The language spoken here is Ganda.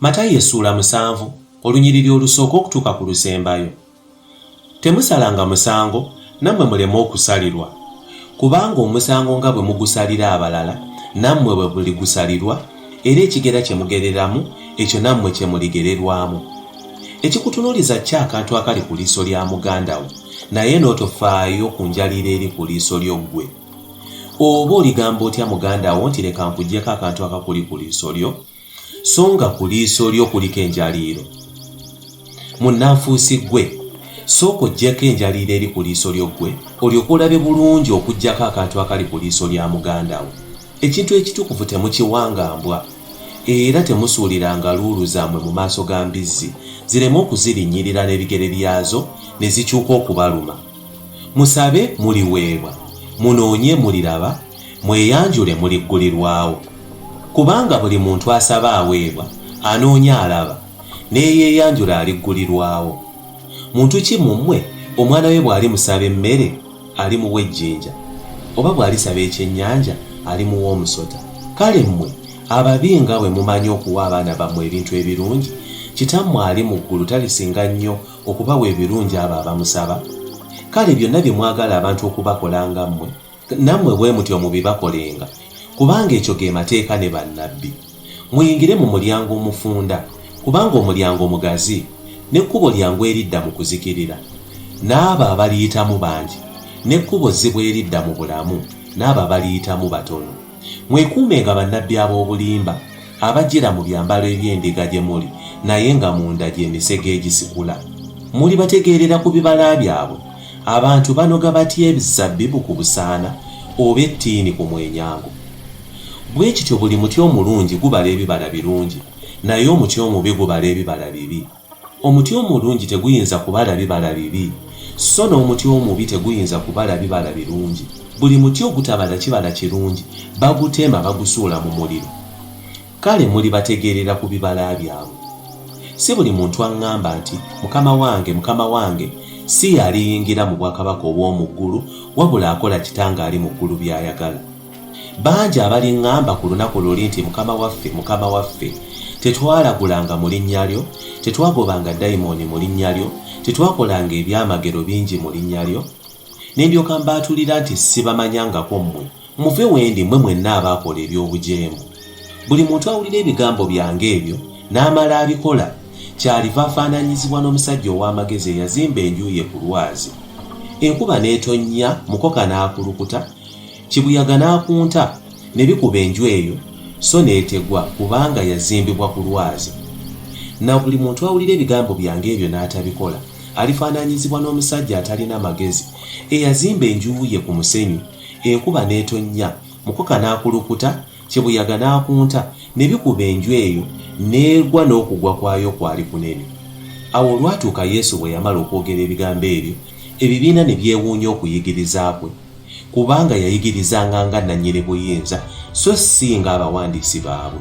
Matayo essula 7 olunyiriri olusooka okutuuka ku lusembayo. Temusalanga musango nammwe muleme okusalirwa, kubanga omusango nga bwe mugusalira abalala nammwe bwe buligusalirwa, era ekigera kye mugereramu ekyo nammwe kye muligererwamu. Ekikutunuuliza ki akantu akali ku liiso lya muganda wo naye n'otofaayo ku njalira eri ku liiso lyo ggwe? Oba oligamba otya muganda wo nti leka nkuggyeko akantu akakuli ku liiso lyo, so nga ku liiso lyo kuliko enjaliiro? Munnanfuusi ggwe, sooka oggyeko enjaliiro eri ku liiso lyo ggwe, olyoke olabe bulungi okuggyako akantu akali ku liiso lya muganda wo. Ekintu ekitukuvu temukiwangambwa, era temusuuliranga luulu zammwe mu maaso ga mbizzi zireme okuzirinyirira n'ebigere byazo ne zikyuka okubaluma. Musabe muliweebwa, munoonye muliraba, mweyanjule muliggulirwawo. Kubanga buli muntu asaba aweebwa, anoonya alaba, n'eyeeyanjula aliggulirwawo. Muntu ki mu mmwe omwana we bw'ali musaba emmere alimuwa ejjinja, oba bw'alisaba ekyennyanja alimuwa omusota? Kale mmwe ababi nga bwe mumanyi okuwa abaana bammwe ebintu ebirungi, Kitammwe ali mu ggulu talisinga nnyo okubawa ebirungi abo abamusaba? Kale byonna bye mwagala abantu okubakolanga mmwe, nammwe bwe mutyo mubibakolenga, kubanga ekyo ge mateeka ne bannabbi. Muyingire mu mulyango omufunda, kubanga omulyango mugazi n'ekkubo lyangu eridda mu kuzikirira, n'abo abaliyitamu bangi, n'ekkubo zzibwe eridda mu bulamu, n'abo abaliyitamu batono. Mwekuumenga bannabbi ab'obulimba abajjira mu byambalo eby'endiga gye muli, naye nga munda gy'emisege egisikula. Muli bategeerera ku bibala byabwe. Abantu banoga batya ebizabbibu ku busaana oba ettiini ku mwenyango? Bwe kityo buli muti omulungi gubala ebibala birungi, naye omuti omubi gubala ebibala bibi. Omuti omulungi teguyinza kubala bibala bibi, so n'omuti omubi teguyinza kubala bibala birungi. Buli muti ogutabala kibala kirungi bagutema bagusuula mu muliro. Kale muli bategeerera ku bibala byabwe. Si buli muntu aŋŋamba nti Mukama wange, si yaliyingira mu bwakabaka obw'omu ggulu, wabula akola Kitange ali mu ggulu by'ayagala. Bangi abaliŋŋamba ku lunaku luli nti Mukama waffe, tetwalagulanga mu linnya lyo, tetwagobanga dayimooni mu linnya lyo, tetwakolanga ebyamagero bingi mu linnya lyo. Ne ndyoka mbaatulira nti sibamanyangako mmwe, muve wendi mmwe mwenna abaakola eby'obujeemu. Buli muntu awulira ebigambo byange ebyo n'amala abikola, kyaliva afaananyizibwa n'omusajja ow'amagezi eyazimba enju ye ku lwazi. Enkuba n'etonnya, mukoka n'akulukuta, kibuyaga n'akunta, ne bikuba enju eyo, so n'etegwa kubanga yazimbibwa ku lwazi. Na buli muntu awulira ebigambo byange ebyo n'atabikola, alifaananyizibwa n'omusajja atalina magezi eyazimba enju ye ku musenyu. Enkuba n'etonnya, mukoka n'akulukuta, kibuyaga n'akunta, ne bikuba enju eyo, n'egwa n'okugwa kwayo kwali kunene. Awo olwatuuka Yesu bwe yamala okwogera ebigambo ebyo, ebibiina ne byewuunya okuyigiriza kwe, kubanga yayigirizanga nga nannyini buyinza, so si ng'abawandiisi baabwe.